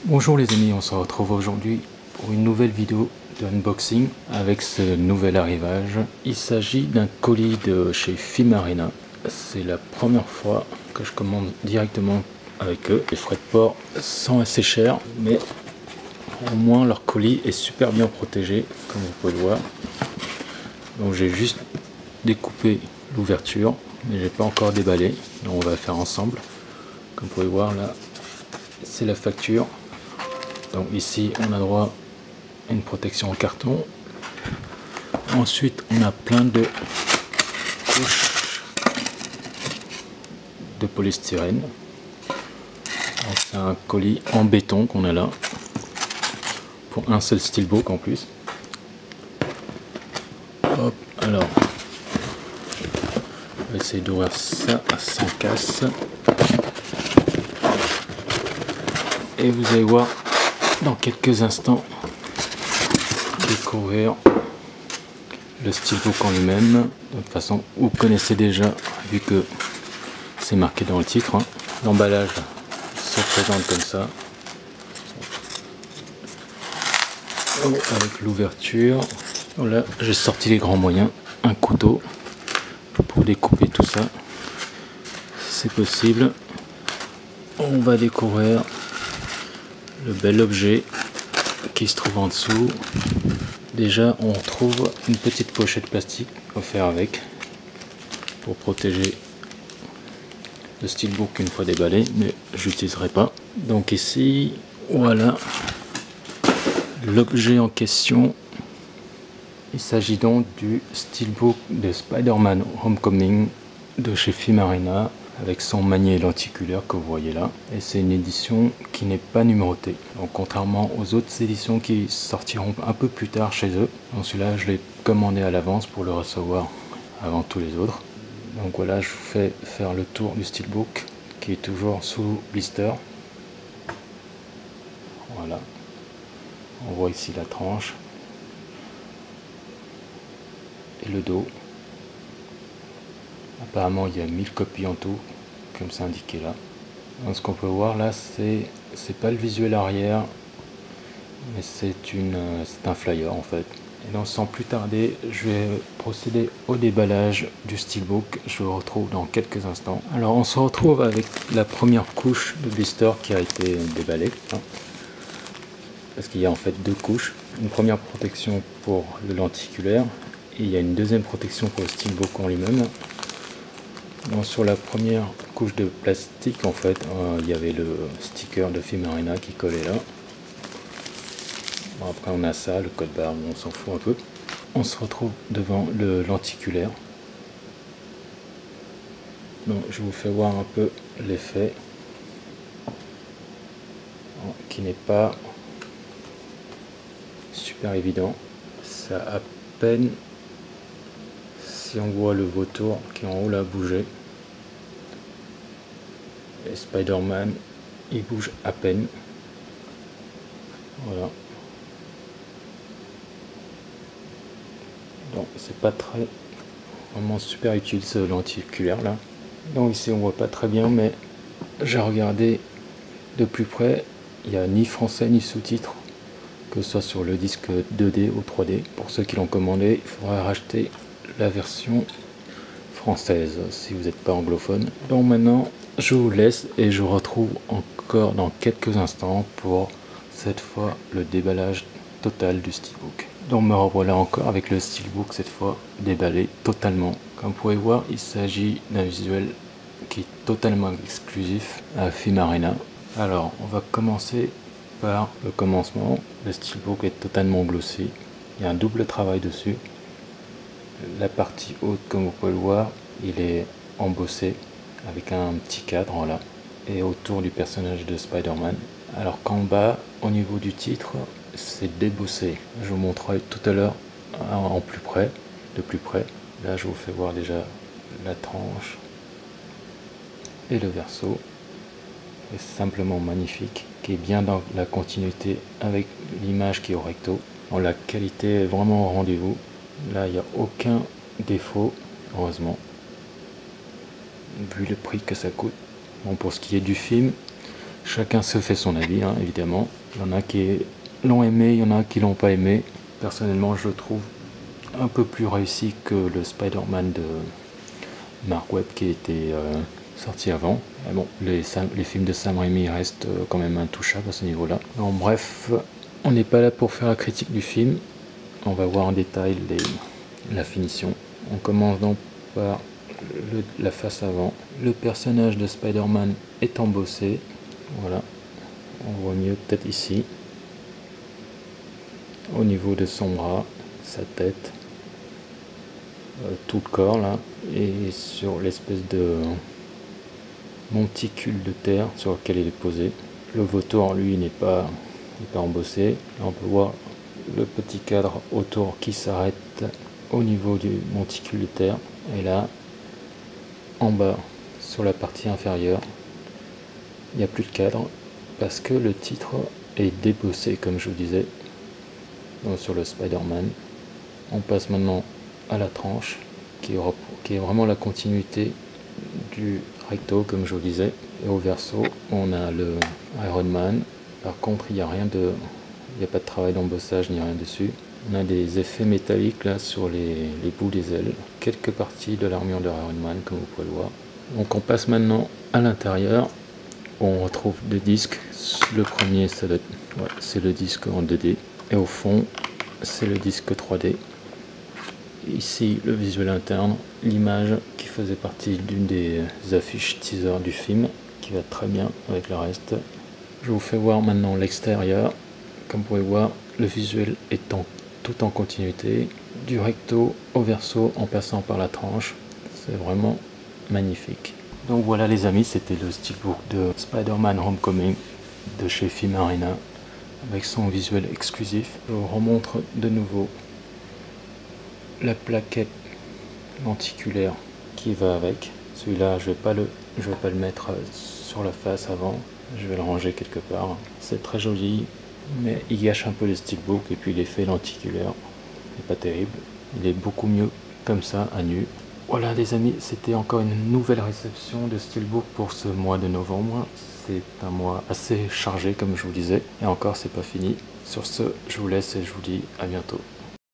Bonjour les amis, on se retrouve aujourd'hui pour une nouvelle vidéo d'unboxing avec ce nouvel arrivage. Il s'agit d'un colis de chez Fimarina. C'est la première fois que je commande directement avec eux. Les frais de port sont assez chers, mais au moins leur colis est super bien protégé, comme vous pouvez le voir. Donc j'ai juste découpé l'ouverture, mais j'ai pas encore déballé. Donc on va le faire ensemble. Comme vous pouvez voir là, c'est la facture. Donc ici on a droit à une protection en carton. Ensuite on a plein de couches de polystyrène. C'est un colis en béton qu'on a là pour un seul steelbook en plus. Hop, alors on va essayer d'ouvrir ça sans casse et vous allez voir dans quelques instants découvrir le steelbook en lui-même. De toute façon vous connaissez déjà vu que c'est marqué dans le titre, hein. L'emballage se présente comme ça avec l'ouverture. Voilà, j'ai sorti les grands moyens, un couteau pour découper tout ça si c'est possible. On va découvrir le bel objet qui se trouve en dessous. Déjà on trouve une petite pochette plastique offerte avec pour protéger le steelbook une fois déballé, mais j'utiliserai pas. Donc ici voilà l'objet en question. Il s'agit donc du steelbook de Spider-Man Homecoming de chez Fimarina avec son manier lenticulaire que vous voyez là, et c'est une édition qui n'est pas numérotée, donc contrairement aux autres éditions qui sortiront un peu plus tard chez eux. Donc celui-là je l'ai commandé à l'avance pour le recevoir avant tous les autres. Donc voilà, je vous fais faire le tour du steelbook qui est toujours sous blister. Voilà, on voit ici la tranche et le dos. Apparemment il y a 1000 copies en tout, comme c'est indiqué là. Donc ce qu'on peut voir là, c'est pas le visuel arrière, mais c'est un flyer en fait. Et donc sans plus tarder, je vais procéder au déballage du steelbook. Je vous retrouve dans quelques instants. Alors on se retrouve avec la première couche de blister qui a été déballée, hein. Parce qu'il y a en fait deux couches. Une première protection pour le lenticulaire et il y a une deuxième protection pour le steelbook en lui-même. Donc sur la première couche de plastique en fait, il y avait le sticker de Fimarina qui collait là. Bon, après on a ça, le code barre, on s'en fout un peu. On se retrouve devant le lenticulaire. Donc je vous fais voir un peu l'effet, qui n'est pas super évident. Ça à peine, si on voit le vautour qui est en haut là bouger. Et Spider-Man il bouge à peine. Voilà. Donc c'est pas très vraiment super utile ce lenticulaire là. Donc ici on voit pas très bien, mais j'ai regardé de plus près, il n'y a ni français ni sous-titres, que ce soit sur le disque 2D ou 3D. Pour ceux qui l'ont commandé, il faudra racheter la version française si vous n'êtes pas anglophone. Donc maintenant je vous laisse et je vous retrouve encore dans quelques instants pour cette fois le déballage total du steelbook. Donc me revoilà encore avec le steelbook, cette fois déballé totalement. Comme vous pouvez voir, il s'agit d'un visuel qui est totalement exclusif à Fimarina. Alors on va commencer par le commencement. Le steelbook est totalement glossé, il y a un double travail dessus. La partie haute, comme vous pouvez le voir, il est embossé avec un petit cadre là, et autour du personnage de Spider-Man. Alors qu'en bas, au niveau du titre, c'est débossé. Je vous montrerai tout à l'heure en plus près, de plus près. Là je vous fais voir déjà la tranche et le verso. C'est simplement magnifique, qui est bien dans la continuité avec l'image qui est au recto. Bon, la qualité est vraiment au rendez-vous. Là il n'y a aucun défaut, heureusement, vu le prix que ça coûte. Bon, pour ce qui est du film, Chacun se fait son avis, hein, évidemment. Il y en a qui l'ont aimé, il y en a qui l'ont pas aimé. Personnellement, je le trouve un peu plus réussi que le Spider-Man de Mark Webb qui était sorti avant. Mais bon, les films de Sam Raimi restent quand même intouchables à ce niveau-là. En bref, on n'est pas là pour faire la critique du film. On va voir en détail la finition. On commence donc par la face avant. Le personnage de Spider-Man est embossé. Voilà, on voit mieux peut-être ici. Au niveau de son bras, sa tête, tout le corps là, et sur l'espèce de monticule de terre sur lequel il est posé. Le vautour, lui, n'est pas embossé. Là, on peut voir le petit cadre autour qui s'arrête au niveau du monticule de terre. Et là, en bas, sur la partie inférieure, il n'y a plus de cadre parce que le titre est débossé, comme je vous disais, donc sur le Spider-Man. On passe maintenant à la tranche qui est vraiment la continuité du recto, comme je vous disais. Et au verso, on a le Iron Man. Par contre, il n'y a pas de travail d'embossage ni rien dessus. On a des effets métalliques là sur les bouts des ailes, quelques parties de l'armure de Iron Man, comme vous pouvez le voir. Donc on passe maintenant à l'intérieur. On retrouve deux disques. Le premier, c'est le disque en 2D. Et au fond, c'est le disque 3D. Ici, le visuel interne, l'image qui faisait partie d'une des affiches teaser du film, qui va très bien avec le reste. Je vous fais voir maintenant l'extérieur. Comme vous pouvez voir, le visuel est tout en continuité, du recto au verso en passant par la tranche. C'est vraiment magnifique. Donc voilà les amis, c'était le steelbook de Spider-Man Homecoming de chez Film Arena avec son visuel exclusif. Je vous remontre de nouveau la plaquette lenticulaire qui va avec. Celui-là, je vais pas le mettre sur la face avant, je vais le ranger quelque part. C'est très joli, mais il gâche un peu le steelbook et puis l'effet lenticulaire n'est pas terrible. Il est beaucoup mieux comme ça à nu. Voilà les amis, c'était encore une nouvelle réception de Steelbook pour ce mois de novembre. C'est un mois assez chargé comme je vous disais. Et encore, c'est pas fini. Sur ce, je vous laisse et je vous dis à bientôt.